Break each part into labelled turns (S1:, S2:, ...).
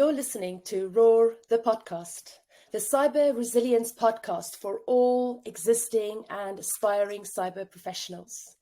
S1: You're listening to Roar, the podcast, the cyber resilience podcast for all existing and aspiring cyber professionals,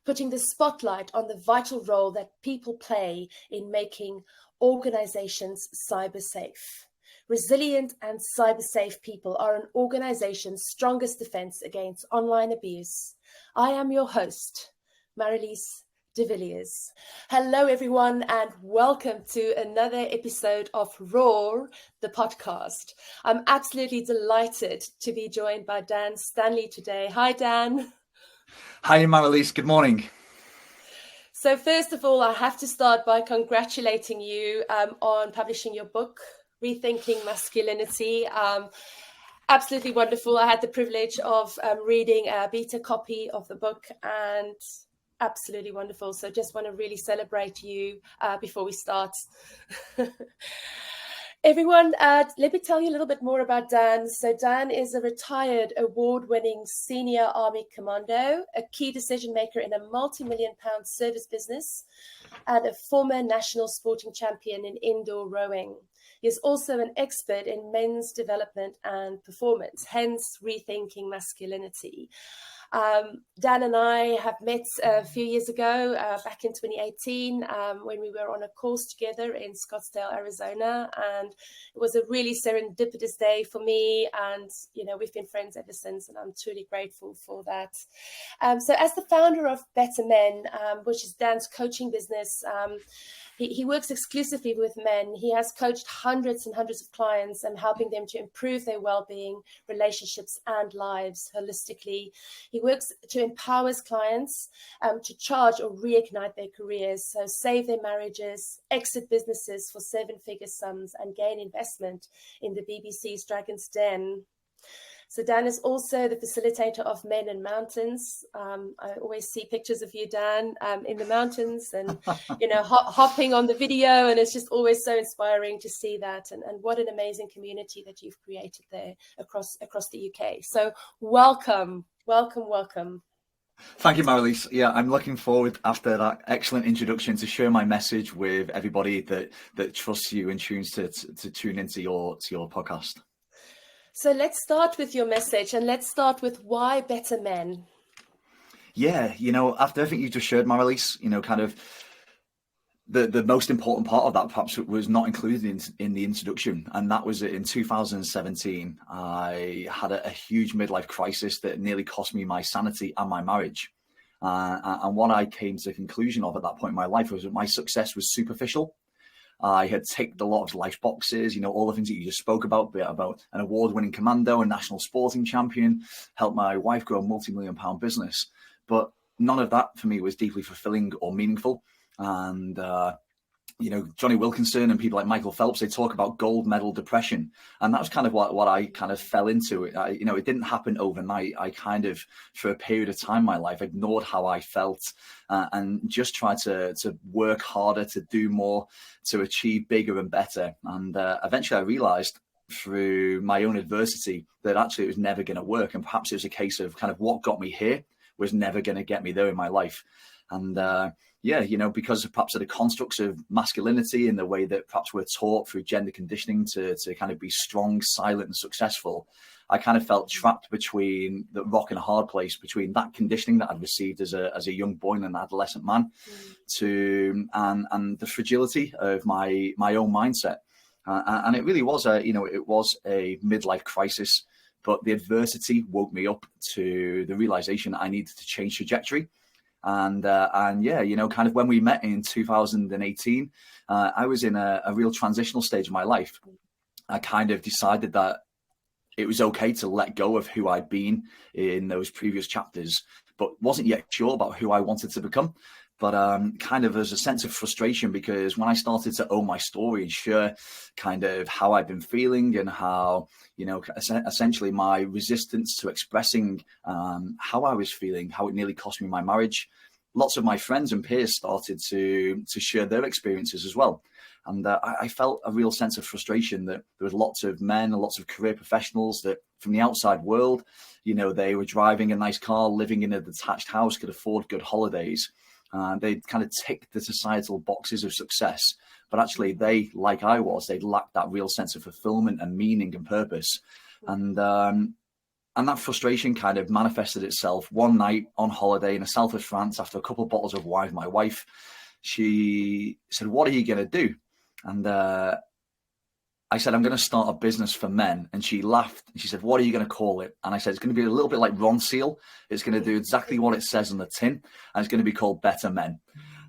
S1: putting the spotlight on the vital role that people play in making organizations cyber safe. Resilient and cyber safe people are an organization's strongest defense against online abuse. I am your host, Marilise de Villiers. Hello, everyone, and welcome to another episode of Roar, the podcast. I'm absolutely delighted to be joined by Dan Stanley today. Hi, Dan.
S2: Hi, Marilise. Good morning.
S1: So first of all, I have to start by congratulating you on publishing your book, Rethinking Masculinity. Absolutely wonderful. I had the privilege of reading a beta copy of the book and absolutely wonderful. So just want to really celebrate you before we start. Everyone, let me tell you a little bit more about Dan. So Dan is a retired award-winning senior Army commando, a key decision maker in a multi-million-pound service business, and a former national sporting champion in indoor rowing. He is also an expert in men's development and performance, hence Rethinking Masculinity. Dan and I have met a few years ago, back in 2018, when we were on a course together in Scottsdale, Arizona. And it was a really serendipitous day for me. And, you know, we've been friends ever since, and I'm truly grateful for that. So as the founder of BetterMen, which is Dan's coaching business, he works exclusively with men. He has coached hundreds and hundreds of clients and helping them to improve their well-being, relationships, and lives holistically. He works to empower his clients to charge or reignite their careers, so save their marriages, exit businesses for seven-figure sums, and gain investment in the BBC's Dragon's Den. So Dan is also the facilitator of Men in Mountains. I always see pictures of you, Dan, in the mountains and, you know, hopping on the video. And it's just always so inspiring to see that. And what an amazing community that you've created there across the UK. So welcome.
S2: Thank you, Marilise. Yeah, I'm looking forward after that excellent introduction to share my message with everybody that trusts you and tunes to tune into your podcast.
S1: So let's start with your message, and let's start with why Better Men.
S2: Yeah, you know, after everything you just shared, Marilise, you know, kind of the most important part of that perhaps was not included in the introduction. And that was in 2017, I had a huge midlife crisis that nearly cost me my sanity and my marriage. And what I came to the conclusion of at that point in my life was that my success was superficial. I had ticked a lot of life boxes, you know, all the things that you just spoke about an award-winning commando, a national sporting champion, helped my wife grow a multi-million-pound business. But none of that for me was deeply fulfilling or meaningful. And, you know, Johnny Wilkinson and people like Michael Phelps, they talk about gold medal depression. And that was kind of what I kind of fell into. You know, it didn't happen overnight. I kind of, for a period of time in my life, ignored how I felt and just tried to work harder, to do more, to achieve bigger and better. And eventually I realized through my own adversity that actually it was never going to work. And perhaps it was a case of kind of what got me here was never going to get me there in my life. And yeah, you know, because of perhaps of the constructs of masculinity and the way that perhaps we're taught through gender conditioning to kind of be strong, silent and successful, I kind of felt trapped between the rock and a hard place, between that conditioning that I'd received as a young boy and an adolescent man and the fragility of my own mindset. And it really was a midlife crisis, but the adversity woke me up to the realization that I needed to change trajectory. And yeah, you know, kind of when we met in 2018, I was in a real transitional stage of my life. I kind of decided that it was okay to let go of who I'd been in those previous chapters, but wasn't yet sure about who I wanted to become. But kind of as a sense of frustration, because when I started to own my story and share kind of how I've been feeling and how, you know, essentially my resistance to expressing how I was feeling, how it nearly cost me my marriage, lots of my friends and peers started to share their experiences as well. And I felt a real sense of frustration that there was lots of men and lots of career professionals that from the outside world, you know, they were driving a nice car, living in a detached house, could afford good holidays. They kind of ticked the societal boxes of success, but actually they, like I was, they lacked that real sense of fulfillment and meaning and purpose. And that frustration kind of manifested itself one night on holiday in the south of France after a couple of bottles of wine. My wife, she said, "What are you going to do?" And I said, "I'm going to start a business for men." And she laughed and she said, "What are you going to call it?" And I said, "It's going to be a little bit like Ron Seal. It's going to do exactly what it says on the tin, and it's going to be called BetterMen."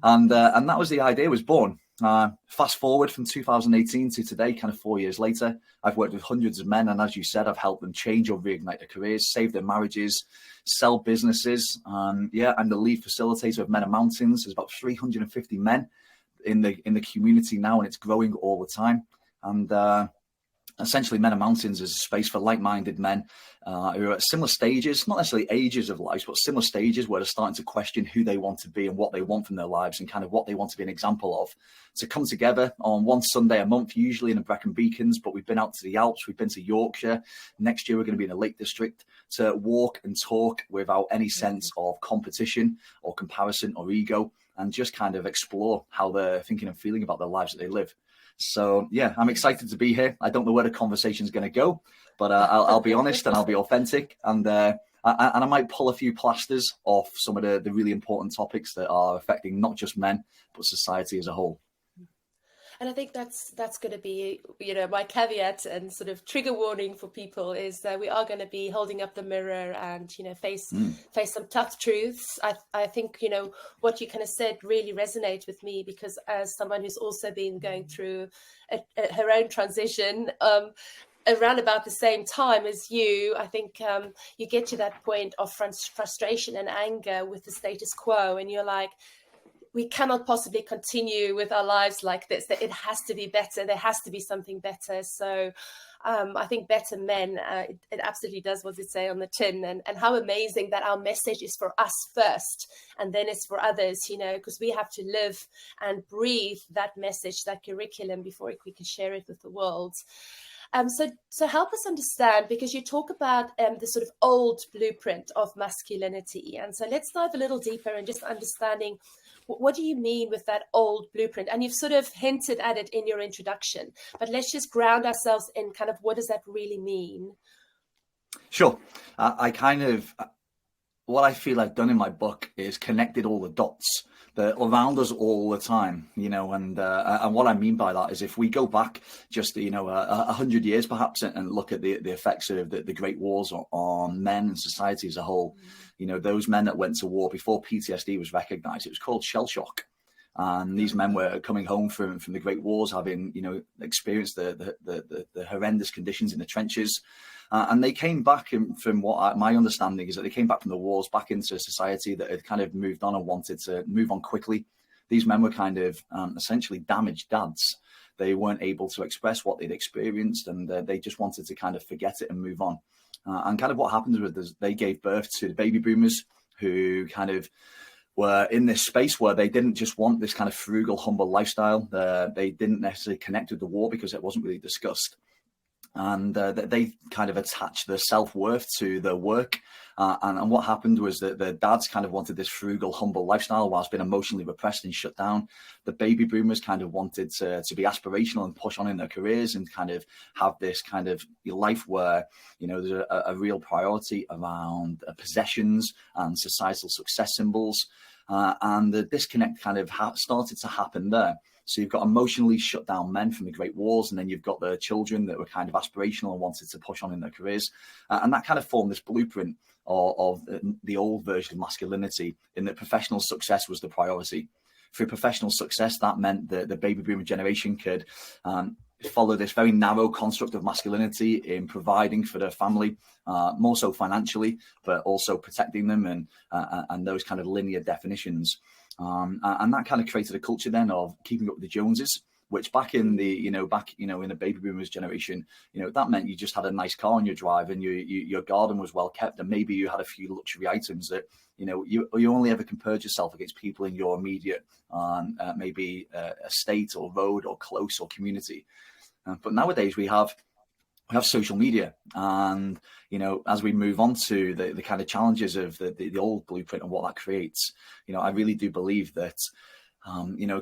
S2: And that was the idea was born. Fast forward from 2018 to today, kind of 4 years later, I've worked with hundreds of men. And as you said, I've helped them change or reignite their careers, save their marriages, sell businesses. I'm the lead facilitator of Men and Mountains. There's about 350 men in the community now, and it's growing all the time. And essentially, Men and Mountains is a space for like-minded men who are at similar stages, not necessarily ages of life, but similar stages where they're starting to question who they want to be and what they want from their lives and kind of what they want to be an example of, to come together on one Sunday a month, usually in the Brecon Beacons, but we've been out to the Alps, we've been to Yorkshire. Next year, we're going to be in the Lake District, to walk and talk without any sense of competition or comparison or ego, and just kind of explore how they're thinking and feeling about their lives that they live. So, yeah, I'm excited to be here. I don't know where the conversation is going to go, but I'll be honest and I'll be authentic. And I might pull a few plasters off some of the really important topics that are affecting not just men, but society as a whole.
S1: And I think that's going to be, my caveat and sort of trigger warning for people is that we are going to be holding up the mirror and, face some tough truths. I think, what you kind of said really resonates with me, because as someone who's also been going through her own transition, around about the same time as you, I think you get to that point of frustration and anger with the status quo, and you're like, we cannot possibly continue with our lives like this. That it has to be better. There has to be something better. So I think Better Men, it absolutely does what it say on the tin, and how amazing that our message is for us first, and then it's for others, because we have to live and breathe that message, that curriculum, before we can share it with the world. So help us understand, because you talk about the sort of old blueprint of masculinity. And so let's dive a little deeper and just understanding, what do you mean with that old blueprint? And you've sort of hinted at it in your introduction, but let's just ground ourselves in kind of what does that really mean?
S2: Sure. What I feel I've done in my book is connected all the dots that are around us all the time, and what I mean by that is, if we go back just, 100 years perhaps, and look at the effects of the Great Wars on men and society as a whole, those men that went to war before PTSD was recognized, it was called shell shock. And these men were coming home from the Great Wars, having, experienced the horrendous conditions in the trenches. And they came back, from what my understanding is, that they came back from the wars back into a society that had kind of moved on and wanted to move on quickly. These men were kind of essentially damaged dads. They weren't able to express what they'd experienced, and they just wanted to kind of forget it and move on. And kind of what happened was they gave birth to the baby boomers, who kind of were in this space where they didn't just want this kind of frugal, humble lifestyle. They didn't necessarily connect with the war because it wasn't really discussed. And they kind of attached their self-worth to their work. And what happened was that the dads kind of wanted this frugal, humble lifestyle whilst being emotionally repressed and shut down. The baby boomers kind of wanted to be aspirational and push on in their careers and kind of have this kind of life where, there's a real priority around possessions and societal success symbols. And the disconnect kind of started to happen there. So you've got emotionally shut down men from the Great Wars, and then you've got the children that were kind of aspirational and wanted to push on in their careers. And that kind of formed this blueprint of the old version of masculinity, in that professional success was the priority. Through professional success, that meant that the baby boomer generation could follow this very narrow construct of masculinity in providing for their family, more so financially, but also protecting them, and those kind of linear definitions. And that kind of created a culture then of keeping up with the Joneses, which back in the in the baby boomers generation, that meant you just had a nice car on your drive, and your garden was well kept, and maybe you had a few luxury items that you only ever compared yourself against people in your immediate maybe estate or road or close or community. But nowadays we have we have social media. And, as we move on to the kind of challenges of the old blueprint and what that creates, I really do believe that,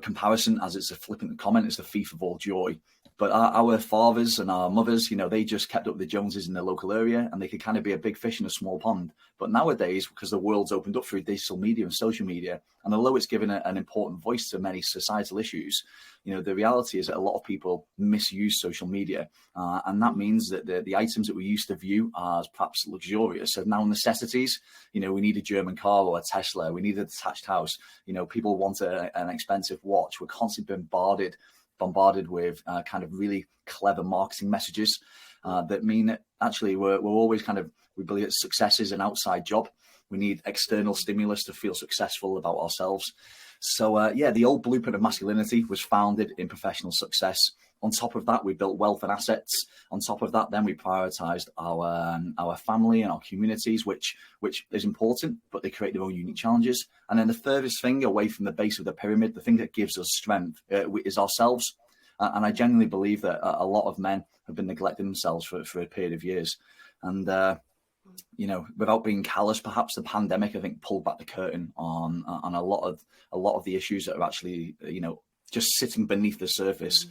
S2: comparison, as it's a flippant comment, is the thief of all joy. But our fathers and our mothers, they just kept up with the Joneses in their local area, and they could kind of be a big fish in a small pond. But nowadays, because the world's opened up through digital media and social media, and although it's given an important voice to many societal issues, the reality is that a lot of people misuse social media. And that means that the items that we used to view as perhaps luxurious are now necessities. We need a German car or a Tesla. We need a detached house. People want an expensive watch. We're constantly bombarded with kind of really clever marketing messages that mean that actually we're always we believe that success is an outside job. We need external stimulus to feel successful about ourselves. So the old blueprint of masculinity was founded in professional success. On top of that, we built wealth and assets. On top of that, then we prioritized our family and our communities, which is important, but they create their own unique challenges. And then the furthest thing away from the base of the pyramid, the thing that gives us strength, is ourselves. And I genuinely believe that a lot of men have been neglecting themselves for a period of years. And without being callous, perhaps the pandemic, I think, pulled back the curtain on a lot of the issues that are actually, just sitting beneath the surface.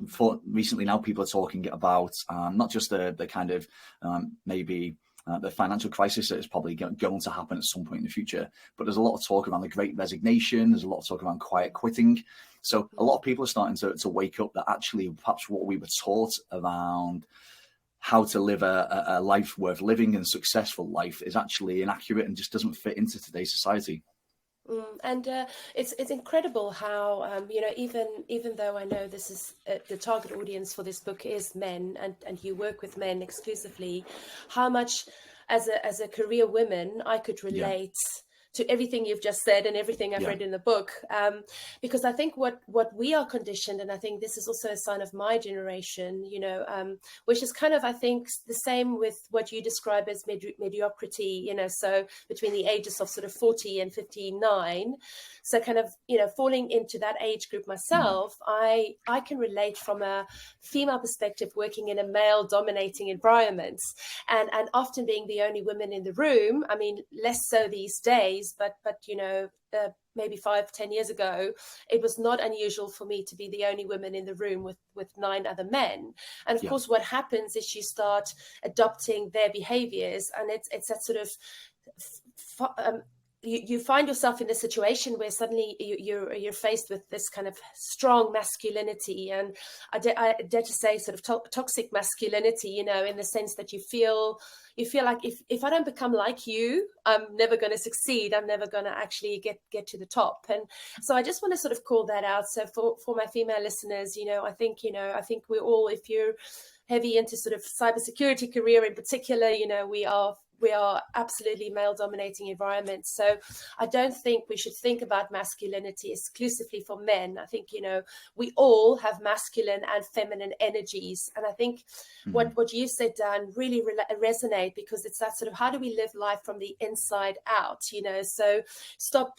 S2: For recently now, people are talking about not just the kind of maybe the financial crisis that is probably going to happen at some point in the future, but there's a lot of talk around the Great Resignation. There's a lot of talk around quiet quitting. So a lot of people are starting to wake up that actually perhaps what we were taught around how to live a life worth living and successful life is actually inaccurate and just doesn't fit into today's society.
S1: And it's incredible how even though I know this is the target audience for this book is men, and you work with men exclusively, how much as a career woman I could relate to everything you've just said and everything I've read in the book, because I think what we are conditioned, and I think this is also a sign of my generation, which is kind of, I think, the same with what you describe as mediocrity, so between the ages of sort of 40 and 59. So kind of, falling into that age group myself, I can relate from a female perspective, working in a male dominating environment and often being the only woman in the room. I mean, less so these days, but maybe 5-10 years ago, it was not unusual for me to be the only woman in the room with 9 other men. And of course, what happens is you start adopting their behaviors, and it's that sort of you find yourself in a situation where suddenly you're faced with this kind of strong masculinity, and I dare to say sort of toxic masculinity, in the sense that you feel like if I don't become like you, I'm never going to succeed. I'm never going to actually get to the top. And so I just want to sort of call that out. So for my female listeners, I think we're all, if you're heavy into sort of cybersecurity career in particular, we are absolutely male-dominating environments. So I don't think we should think about masculinity exclusively for men. I think, we all have masculine and feminine energies. And I think what you said, Dan, really resonate, because it's that sort of, how do we live life from the inside out? So stop,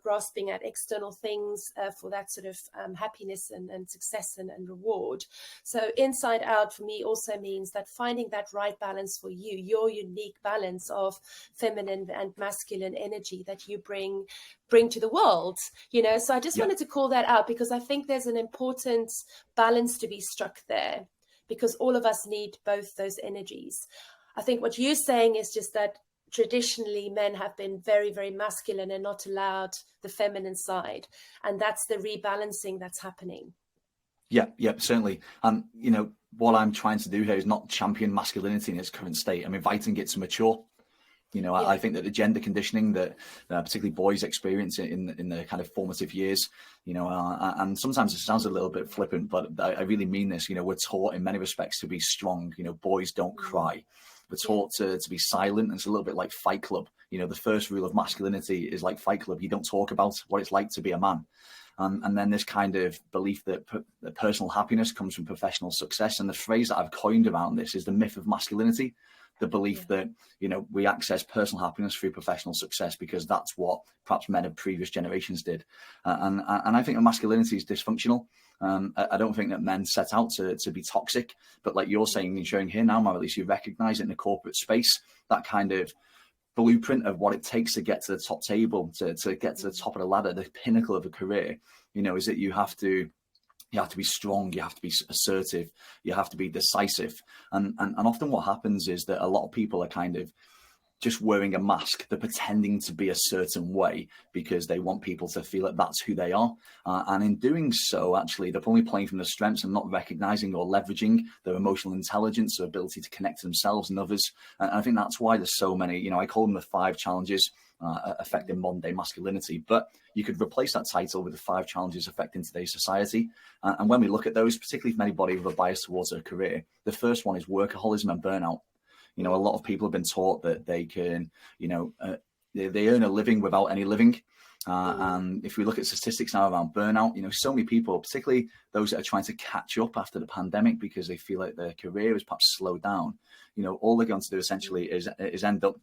S1: grasping at external things for that sort of happiness and success and reward. So inside out for me also means that finding that right balance for you, your unique balance of feminine and masculine energy that you bring to the world, so I just wanted to call that out, because I think there's an important balance to be struck there, because all of us need both those energies. I think what you're saying is just that traditionally men have been very, very masculine and not allowed the feminine side, and that's the rebalancing that's happening.
S2: Yeah, certainly. And, what I'm trying to do here is not champion masculinity in its current state. I'm inviting it to mature. I think that the gender conditioning that particularly boys experience in the kind of formative years, and sometimes it sounds a little bit flippant, but I really mean this. We're taught in many respects to be strong. Boys don't cry. We're taught to be silent. And it's a little bit like Fight Club. The first rule of masculinity is like Fight Club. You don't talk about what it's like to be a man. And then this kind of belief that personal happiness comes from professional success. And the phrase that I've coined around this is the myth of masculinity, the belief that, you know, we access personal happiness through professional success because that's what perhaps men of previous generations did. And I think that masculinity is dysfunctional. I don't think that men set out to be toxic, but like you're saying and showing here now, Marilise, you recognize it in the corporate space, that kind of blueprint of what it takes to get to the top table, to get to the top of the ladder, the pinnacle of a career, you know, is that you have to be strong, you have to be assertive, you have to be decisive. And often what happens is that a lot of people are kind of just wearing a mask. They're pretending to be a certain way because they want people to feel that that's who they are. And in doing so, actually, they're only playing from their strengths and not recognizing or leveraging their emotional intelligence, their ability to connect to themselves and others. And I think that's why there's so many, you know, I call them the 5 challenges affecting modern day masculinity, but you could replace that title with the 5 challenges affecting today's society. And when we look at those, particularly for anybody with a bias towards a career, the first one is workaholism and burnout. You know, a lot of people have been taught that they can, you know, they earn a living without any living. And if we look at statistics now around burnout, you know, so many people, particularly those that are trying to catch up after the pandemic because they feel like their career is perhaps slowed down, you know, all they're going to do essentially is end up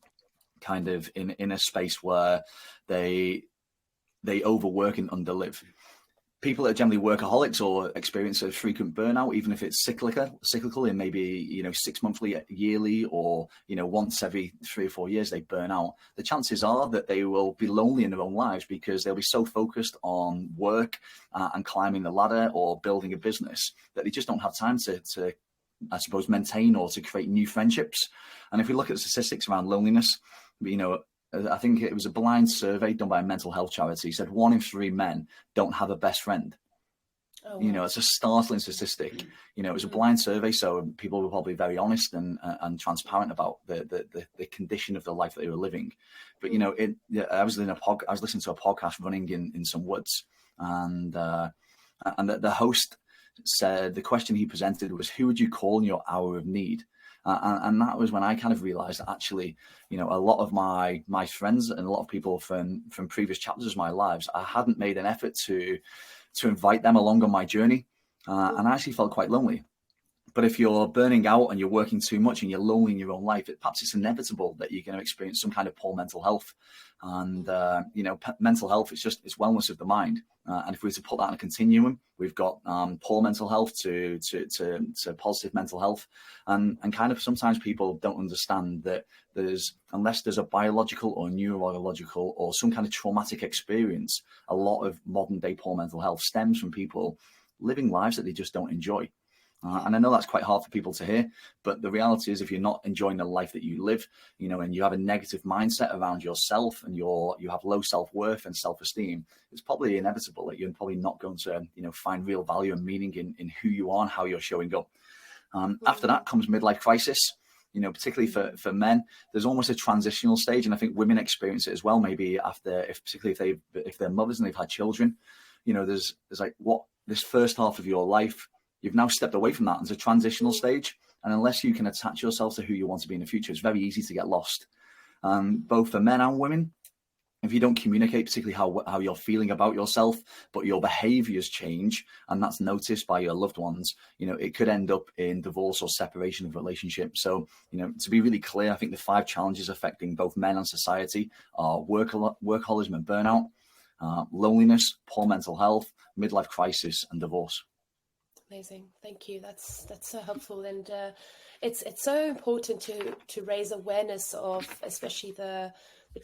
S2: kind of in a space where they overwork and underlive. People that are generally workaholics or experience a frequent burnout, even if it's cyclical in maybe, you know, 6 monthly, yearly, or, you know, once every 3 or 4 years they burn out, the chances are that they will be lonely in their own lives because they'll be so focused on work and climbing the ladder or building a business that they just don't have time to I suppose, maintain or to create new friendships. And if we look at the statistics around loneliness, you know, I think it was a blind survey done by a mental health charity, said 1 in 3 men don't have a best friend. Oh, wow. You know, it's a startling statistic. You know, it was a blind survey, so people were probably very honest and transparent about the condition of the life that they were living. But, you know, I was listening to a podcast running in some woods, and the host said the question he presented was, who would you call in your hour of need? And that was when I kind of realized that actually, you know, a lot of my friends and a lot of people from previous chapters of my lives, I hadn't made an effort to invite them along on my journey. And I actually felt quite lonely. But if you're burning out and you're working too much and you're lonely in your own life, perhaps it's inevitable that you're going to experience some kind of poor mental health. And, you know, mental health, it's wellness of the mind. And if we were to put that on a continuum, we've got poor mental health to positive mental health. And kind of sometimes people don't understand that unless there's a biological or neurological or some kind of traumatic experience, a lot of modern day poor mental health stems from people living lives that they just don't enjoy. And I know that's quite hard for people to hear, but the reality is if you're not enjoying the life that you live, you know, and you have a negative mindset around yourself and you have low self-worth and self-esteem, it's probably inevitable that you're probably not going to, you know, find real value and meaning in who you are and how you're showing up. After that comes midlife crisis. You know, particularly for men, there's almost a transitional stage, and I think women experience it as well. Maybe particularly if they're mothers and they've had children, you know, there's like this first half of your life, you've now stepped away from that. It's a transitional stage. And unless you can attach yourself to who you want to be in the future, it's very easy to get lost. Both for men and women, if you don't communicate particularly how you're feeling about yourself, but your behaviors change, and that's noticed by your loved ones, you know, it could end up in divorce or separation of relationships. So, you know, to be really clear, I think the 5 challenges affecting both men and society are workaholism and burnout, loneliness, poor mental health, midlife crisis, and divorce.
S1: Amazing, thank you. That's so helpful, and it's so important to raise awareness of, especially the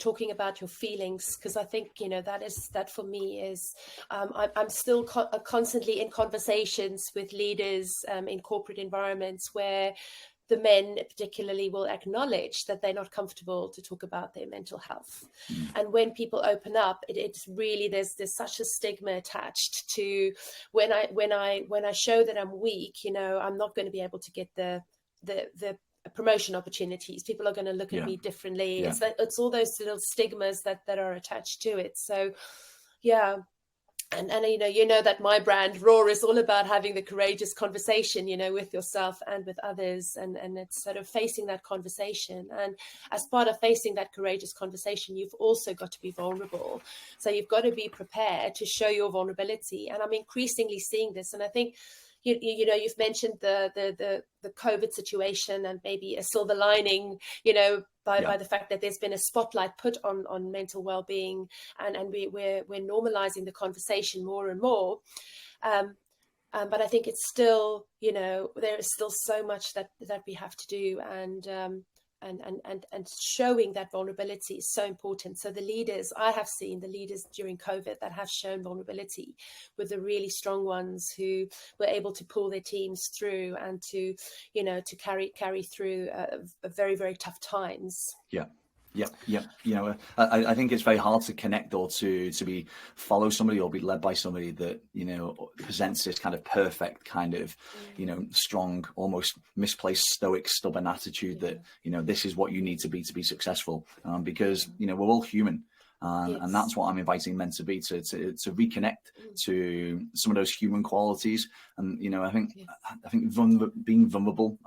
S1: talking about your feelings, because I think, you know, that for me is I'm still constantly in conversations with leaders in corporate environments where the men particularly will acknowledge that they're not comfortable to talk about their mental health. And when people open up, it's really, there's such a stigma attached to when I show that I'm weak, you know, I'm not going to be able to get the promotion opportunities. People are going to look at me differently. Yeah. It's all those little stigmas that are attached to it. So, yeah. And you know that my brand Roar is all about having the courageous conversation, you know, with yourself and with others, and it's sort of facing that conversation. And as part of facing that courageous conversation, you've also got to be vulnerable. So you've got to be prepared to show your vulnerability. And I'm increasingly seeing this. And I think, you know, you've mentioned the COVID situation and maybe a silver lining, by the fact that there's been a spotlight put on mental well-being, and we're normalizing the conversation more and more. But I think it's still, there is still so much that we have to do, and showing that vulnerability is so important. So the leaders, I have seen the leaders during COVID that have shown vulnerability with the really strong ones who were able to pull their teams through and to carry through very, very tough times.
S2: Yeah. I think it's very hard to connect or to follow somebody or be led by somebody that, presents this kind of perfect kind of, strong, almost misplaced, stoic, stubborn attitude that, this is what you need to be successful, because, we're all human. And that's what I'm inviting men to be, to reconnect to some of those human qualities. And, I think being vulnerable,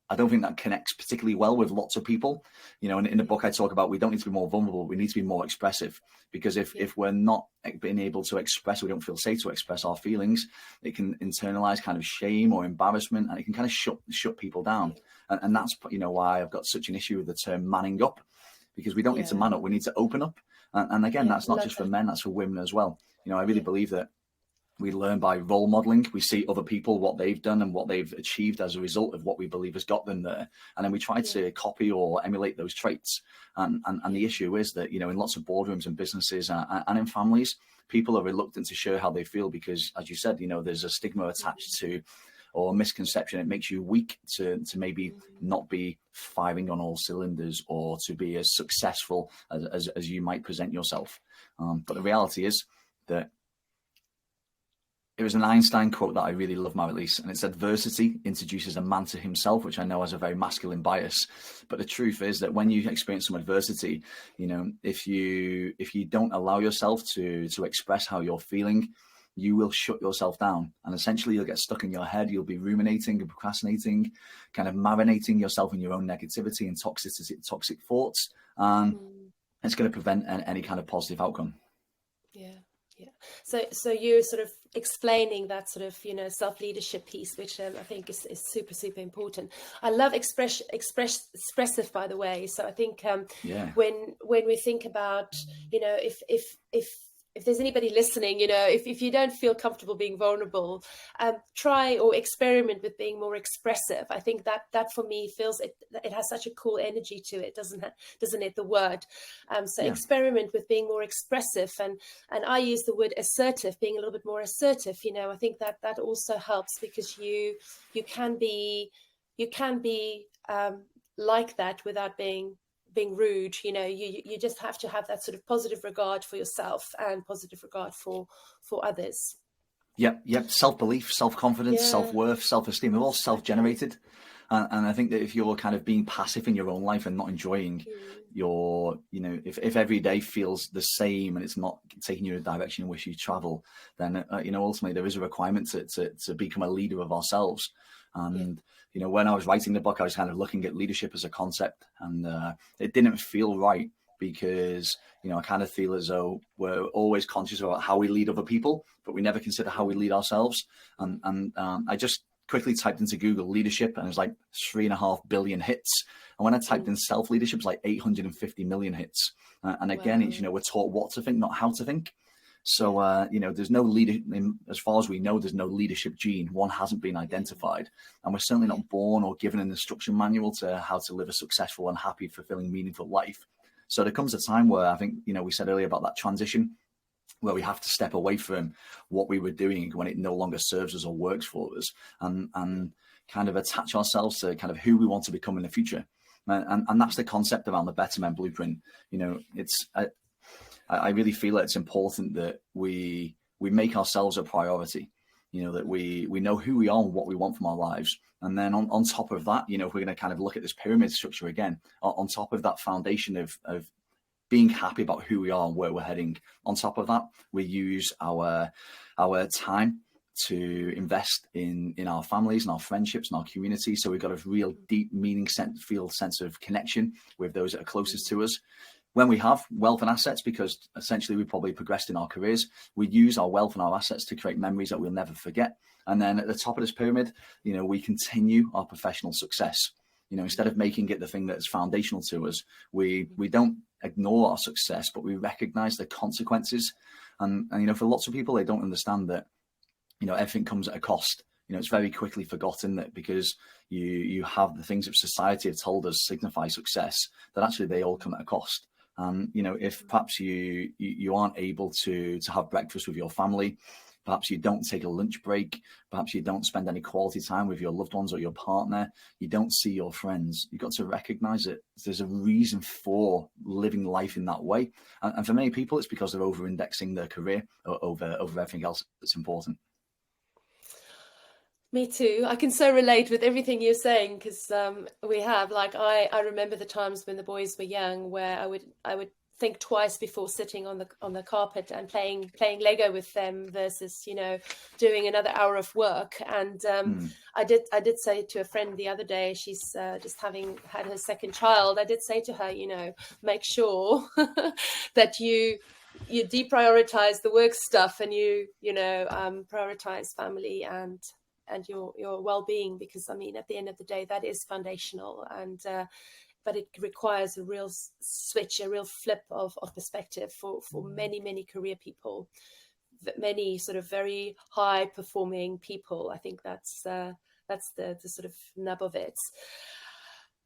S2: I don't think that connects particularly well with lots of people. In the book I talk about, we don't need to be more vulnerable, we need to be more expressive, because if we're not being able to express, we don't feel safe to express our feelings, it can internalize kind of shame or embarrassment, and it can kind of shut people down. And that's why I've got such an issue with the term manning up, because we don't need to man up, we need to open up. And again, that's not just for men, that's for women as well. I really believe that we learn by role modeling. We see other people, what they've done and what they've achieved as a result of what we believe has got them there. And then we try to copy or emulate those traits. And the issue is that, in lots of boardrooms and businesses and in families, people are reluctant to share how they feel because, as you said, there's a stigma attached to, or a misconception. It makes you weak to maybe not be firing on all cylinders or to be as successful as you might present yourself. But the reality is that there was an Einstein quote that I really love, Marilise, and it's adversity introduces a man to himself, which I know has a very masculine bias. But the truth is that when you experience some adversity, if you don't allow yourself to express how you're feeling, you will shut yourself down. And essentially you'll get stuck in your head. You'll be ruminating and procrastinating, kind of marinating yourself in your own negativity and toxic thoughts. And it's going to prevent any kind of positive outcome.
S1: Yeah. So you're sort of explaining that sort of self-leadership piece, which I think is super, super important. I love expressive, by the way. So I think when we think about if there's anybody listening, if you don't feel comfortable being vulnerable, try or experiment with being more expressive. I think that for me feels it has such a cool energy to it, doesn't it? The word. Experiment with being more expressive, and I use the word assertive, being a little bit more assertive. I think that also helps, because you can be like that without being rude. You just have to have that sort of positive regard for yourself and positive regard for others.
S2: Yep. Self-belief, self-confidence, self-worth, self-esteem, they're all self-generated. And I think that if you're kind of being passive in your own life and not enjoying your, if every day feels the same and it's not taking you in a direction in which you travel, then, ultimately there is a requirement to become a leader of ourselves. And, when I was writing the book, I was kind of looking at leadership as a concept, and it didn't feel right, because, I kind of feel as though we're always conscious about how we lead other people, but we never consider how we lead ourselves. And I just quickly typed into Google leadership, and it was like 3.5 billion hits. And when I typed in self-leadership, it's like 850 million hits. And again, it's, we're taught what to think, not how to think. So, there's no as far as we know, there's no leadership gene. One hasn't been identified. And we're certainly not born or given an instruction manual to how to live a successful and happy, fulfilling, meaningful life. So there comes a time where I think, we said earlier about that transition, where we have to step away from what we were doing when it no longer serves us or works for us, and kind of attach ourselves to kind of who we want to become in the future. And that's the concept around the BetterMen blueprint. I really feel it's important that we make ourselves a priority, that we know who we are and what we want from our lives. And then on top of that, if we're going to kind of look at this pyramid structure again, on top of that foundation of being happy about who we are and where we're heading, on top of that, we use our time to invest in our families and our friendships and our community. So we've got a real deep sense of connection with those that are closest to us. when we have wealth and assets, because essentially we probably progressed in our careers, we use our wealth and our assets to create memories that we'll never forget. And then at the top of this pyramid, we continue our professional success. Instead of making it the thing that's foundational to us, we don't ignore our success, but we recognize the consequences. And for lots of people, they don't understand that, everything comes at a cost. It's very quickly forgotten that because you have the things that society have told us signify success, that actually they all come at a cost. If perhaps you aren't able to have breakfast with your family, perhaps you don't take a lunch break, perhaps you don't spend any quality time with your loved ones or your partner, you don't see your friends, you've got to recognize it. There's a reason for living life in that way. And for many people, it's because they're over-indexing their career over everything else that's important.
S1: Me too. I can so relate with everything you're saying, because we have, like, I remember the times when the boys were young where I would think twice before sitting on the carpet and playing Lego with them versus doing another hour of work. And I did say to a friend the other day, she's just having had her second child, I did say to her, make sure that you deprioritize the work stuff and you prioritize family and your well-being, because at the end of the day that is foundational, and but it requires a real switch, a real flip of perspective for many career people, many sort of very high performing people. I think that's the sort of nub of it.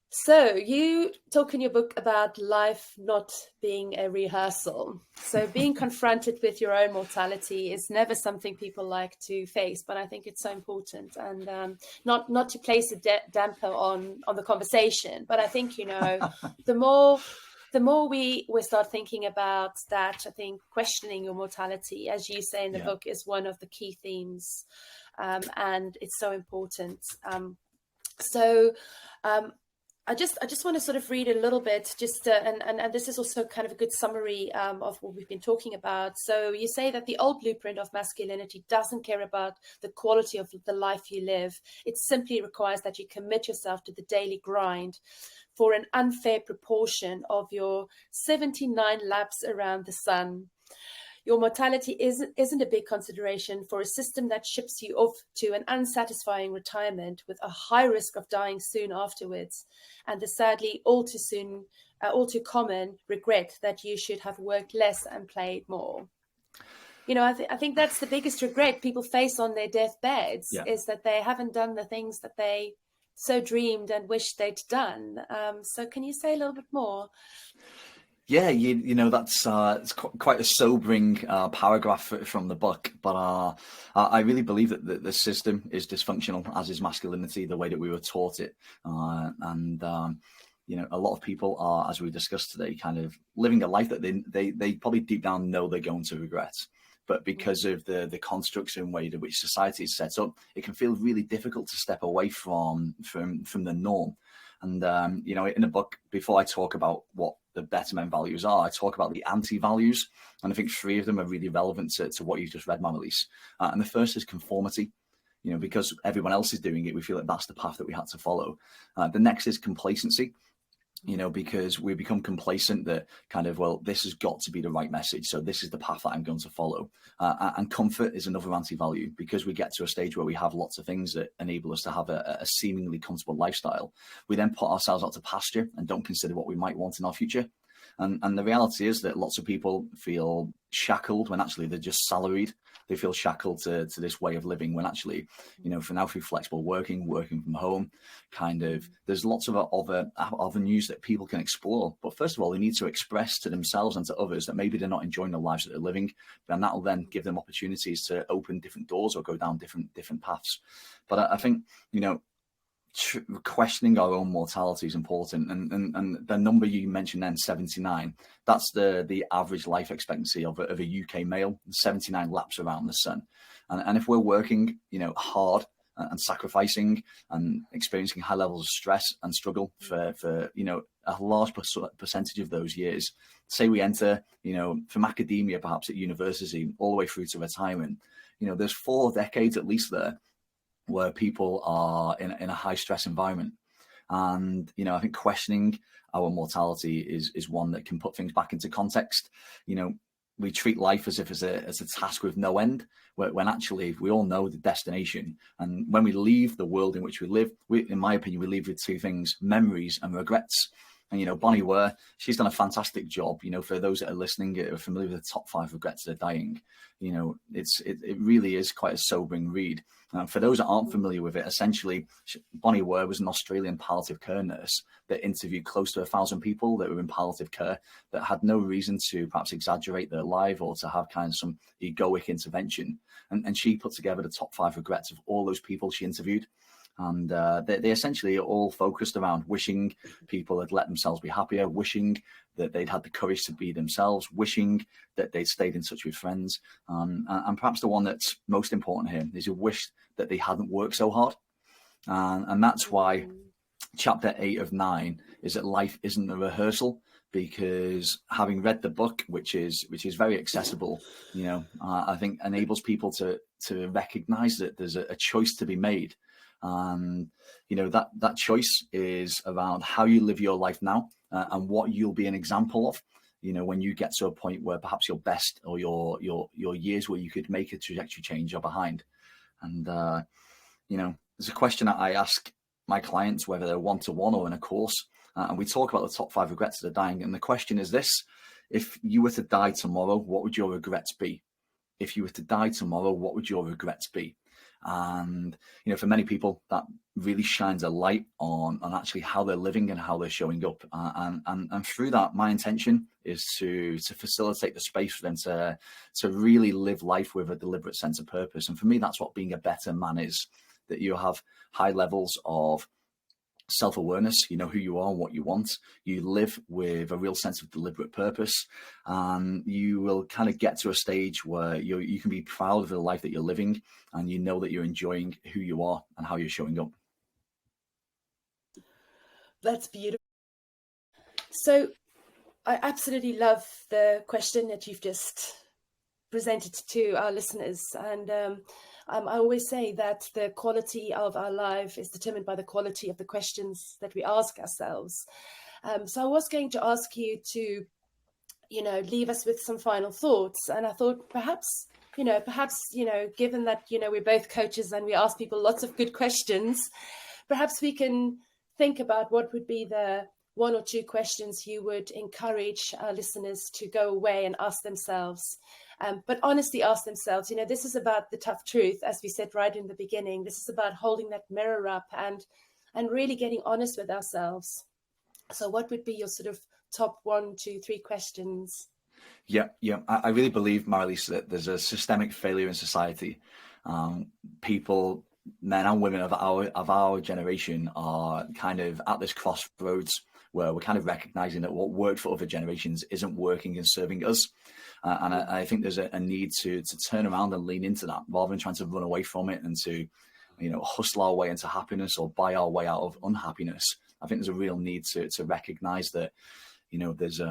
S1: So you talk in your book about life not being a rehearsal. So being confronted with your own mortality is never something people like to face, but I think it's so important, and not to place a damper on the conversation, but I think, the more we start thinking about that, I think questioning your mortality, as you say in the book, is one of the key themes, and it's so important. I just want to sort of read a little bit, and this is also kind of a good summary of what we've been talking about. So you say that the old blueprint of masculinity doesn't care about the quality of the life you live. It simply requires that you commit yourself to the daily grind for an unfair proportion of your 79 laps around the sun. Your mortality isn't a big consideration for a system that ships you off to an unsatisfying retirement with a high risk of dying soon afterwards, and the sadly all too common regret that you should have worked less and played more. I think that's the biggest regret people face on their deathbeds, is that they haven't done the things that they so dreamed and wished they'd done. So can you say a little bit more?
S2: Yeah, that's it's quite a sobering paragraph from the book, but I really believe that the system is dysfunctional, as is masculinity, the way that we were taught it, and a lot of people are, as we discussed today, kind of living a life that they probably deep down know they're going to regret. But because of the constructs and way to which society is set up, it can feel really difficult to step away from the norm. And in the book, before I talk about what the BetterMen values are, I talk about the anti-values, and I think 3 of them are really relevant to what you just read, Marlies. And the first is conformity. Because everyone else is doing it, we feel like that's the path that we had to follow. The next is complacency. Because we become complacent that kind of, well, this has got to be the right message, so this is the path that I'm going to follow. And comfort is another anti-value, because we get to a stage where we have lots of things that enable us to have a seemingly comfortable lifestyle. We then put ourselves out to pasture and don't consider what we might want in our future. And the reality is that lots of people feel shackled when actually they're just salaried. They feel shackled to this way of living when actually, for now, through flexible working from home, kind of, there's lots of other avenues that people can explore. But first of all, they need to express to themselves and to others that maybe they're not enjoying the lives that they're living. And that will then give them opportunities to open different doors or go down different paths. But I think, questioning our own mortality is important, and the number you mentioned then, 79, that's the average life expectancy of a UK male, 79 laps around the sun. And if we're working hard and sacrificing and experiencing high levels of stress and struggle for a large percentage of those years, say we enter from academia, perhaps at university, all the way through to retirement, there's 4 decades at least there where people are in a high stress environment. And, I think questioning our mortality is one that can put things back into context. We treat life as if it's a task with no end, when actually we all know the destination. And when we leave the world in which we live, in my opinion, we leave with two things: memories and regrets. And, Bonnie Ware, she's done a fantastic job. For those that are listening, are familiar with the top 5 regrets of dying. It really is quite a sobering read. For those that aren't familiar with it, essentially, Bonnie Ware was an Australian palliative care nurse that interviewed close to 1,000 people that were in palliative care that had no reason to perhaps exaggerate their life or to have kind of some egoic intervention. And she put together the top 5 regrets of all those people she interviewed. And they essentially all focused around wishing people had let themselves be happier, wishing that they'd had the courage to be themselves, wishing that they'd stayed in touch with friends. And perhaps the one that's most important here is a wish that they hadn't worked so hard. And that's why chapter 8 of 9 is that life isn't a rehearsal, because having read the book, which is very accessible, I think enables people to recognize that there's a choice to be made. And, that choice is around how you live your life now and what you'll be an example of, when you get to a point where perhaps your best or your years where you could make a trajectory change are behind. And, there's a question that I ask my clients, whether they're one-to-one or in a course, and we talk about the top 5 regrets of dying. And the question is this: if you were to die tomorrow, what would your regrets be? If you were to die tomorrow, what would your regrets be? And, for many people, that really shines a light on actually how they're living and how they're showing up. And through that, my intention is to facilitate the space for them to really live life with a deliberate sense of purpose. And for me, that's what being a better man is, that you have high levels of self-awareness, you know who you are and what you want, you live with a real sense of deliberate purpose, and you will kind of get to a stage where you can be proud of the life that you're living, and you know that you're enjoying who you are and how you're showing up.
S1: That's beautiful. So I absolutely love the question that you've just presented to our listeners, and I always say that the quality of our life is determined by the quality of the questions that we ask ourselves. So I was going to ask you to, leave us with some final thoughts. And I thought perhaps, given that, we're both coaches and we ask people lots of good questions, perhaps we can think about what would be the 1 or 2 questions you would encourage our listeners to go away and ask themselves. But honestly ask themselves, this is about the tough truth, as we said right in the beginning. This is about holding that mirror up and really getting honest with ourselves. So what would be your sort of top 1, 2, 3 questions?
S2: Yeah. I really believe, Marlies, that there's a systemic failure in society. People, men and women of our generation, are kind of at this crossroads where we're kind of recognizing that what worked for other generations isn't working and serving us. And I think there's a need to turn around and lean into that, rather than trying to run away from it and to, hustle our way into happiness or buy our way out of unhappiness. I think there's a real need to recognize that, there's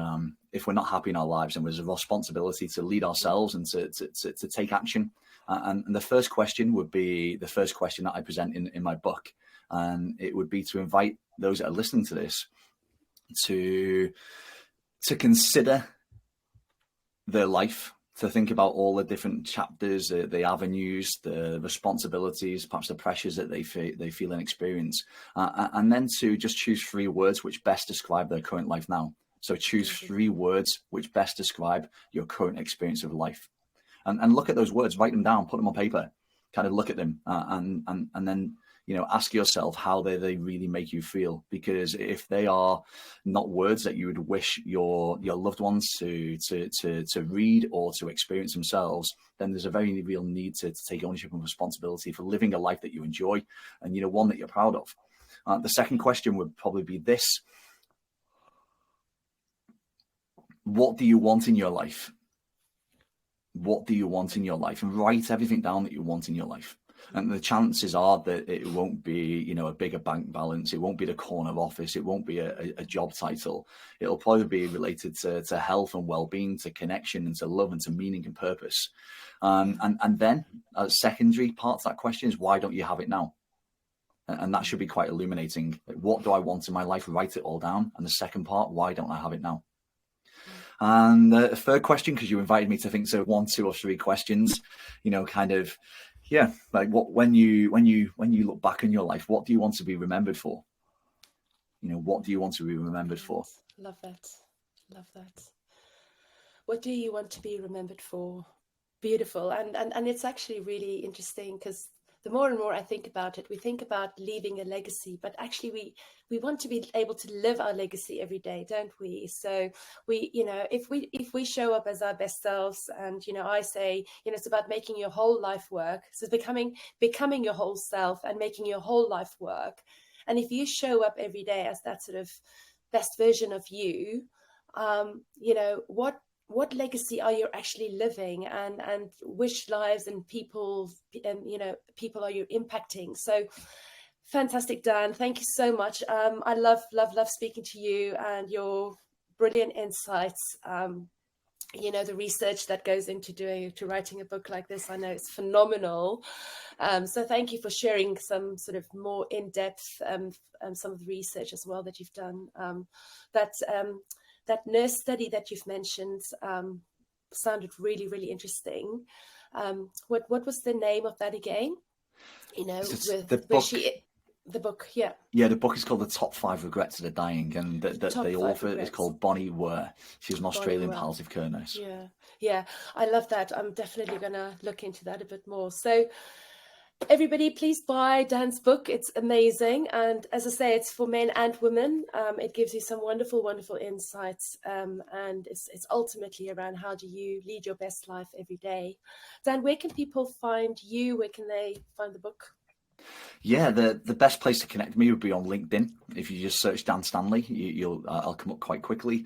S2: if we're not happy in our lives, then there's a responsibility to lead ourselves and to take action. And the first question would be the first question that I present in my book. And it would be to invite those that are listening to this to consider their life, to think about all the different chapters, the avenues, the responsibilities, perhaps the pressures that they feel and experience, and then to just choose 3 words which best describe their current life now. So choose 3 words which best describe your current experience of life, and look at those words, write them down, put them on paper, kind of look at them, and then ask yourself how they really make you feel. Because if they are not words that you would wish your loved ones to read or to experience themselves, then there's a very real need to take ownership and responsibility for living a life that you enjoy and one that you're proud of. The second question would probably be this: what do you want in your life? What do you want in your life? And write everything down that you want in your life. And the chances are that it won't be, a bigger bank balance. It won't be the corner office. It won't be a job title. It'll probably be related to health and well-being, to connection and to love and to meaning and purpose. And then a secondary part to that question is, why don't you have it now? And that should be quite illuminating. Like, what do I want in my life? Write it all down. And the second part, why don't I have it now? And the third question, because you invited me to think so 1, 2, or 3 questions, kind of, like when you look back in your life, what do you want to be remembered for? What do you want to be remembered for?
S1: Love that. Love that. What do you want to be remembered for? Beautiful. And it's actually really interesting, because the more and more I think about it, we think about leaving a legacy, but actually we want to be able to live our legacy every day, don't we? So we, if we show up as our best selves, and, I say, it's about making your whole life work. So becoming your whole self and making your whole life work. And if you show up every day as that sort of best version of you, what legacy are you actually living, and which lives and people are you impacting? So fantastic, Dan. Thank you so much. I love speaking to you and your brilliant insights. The research that goes into writing a book like this, I know it's phenomenal. So thank you for sharing some sort of more in-depth some of the research as well that you've done. That nurse study that you've mentioned sounded really, really interesting. What was the name of that again? The book, yeah.
S2: Yeah, the book is called The Top 5 Regrets of the Dying, and the author is called Bonnie Ware. She's an Australian palliative care nurse.
S1: Yeah, I love that. I'm definitely going to look into that a bit more. So everybody, please buy Dan's book. It's amazing. And as I say, it's for men and women. It gives you some wonderful, wonderful insights. And it's ultimately around how do you lead your best life every day. Dan, where can people find you? Where can they find the book?
S2: Yeah, the best place to connect with me would be on LinkedIn. If you just search Dan Stanley, I'll come up quite quickly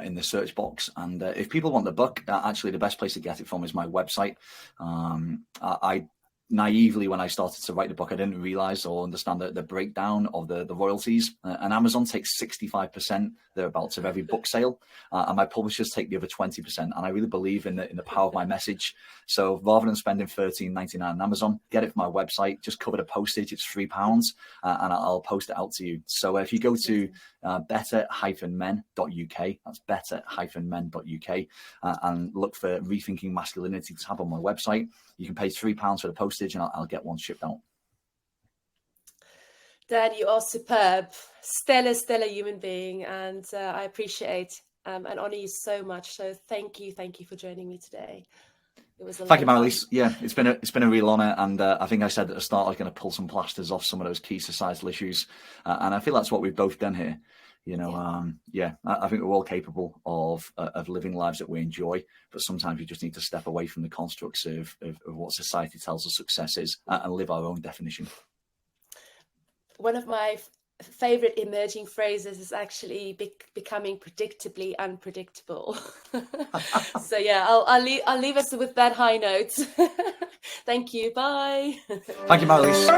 S2: in the search box. And if people want the book, actually the best place to get it from is my website. I naively, when I started to write the book, I didn't realize or understand the breakdown of the royalties. And Amazon takes 65% thereabouts of every book sale, and my publishers take the other 20%. And I really believe in the power of my message. So rather than spending $13.99 on Amazon, get it from my website. Just cover the postage; it's £3, and I'll post it out to you. So if you go to better-men.uk, that's better-men.uk, and look for Rethinking Masculinity tab on my website, you can pay £3 for the postage, and I'll get one shipped out.
S1: Dan, you are superb, stellar human being, and I appreciate and honor you so much. So thank you for joining me today. It was
S2: thank you, Marilise. Yeah, it's been a real honor, and I think I said at the start I was going to pull some plasters off some of those key societal issues, and I feel that's what we've both done here. I think we're all capable of living lives that we enjoy, but sometimes we just need to step away from the constructs of what society tells us success is and live our own definition.
S1: One of my favorite emerging phrases is actually becoming predictably unpredictable. So yeah, I'll leave us with that high note. Thank you. Bye.
S2: Thank you, Marilise.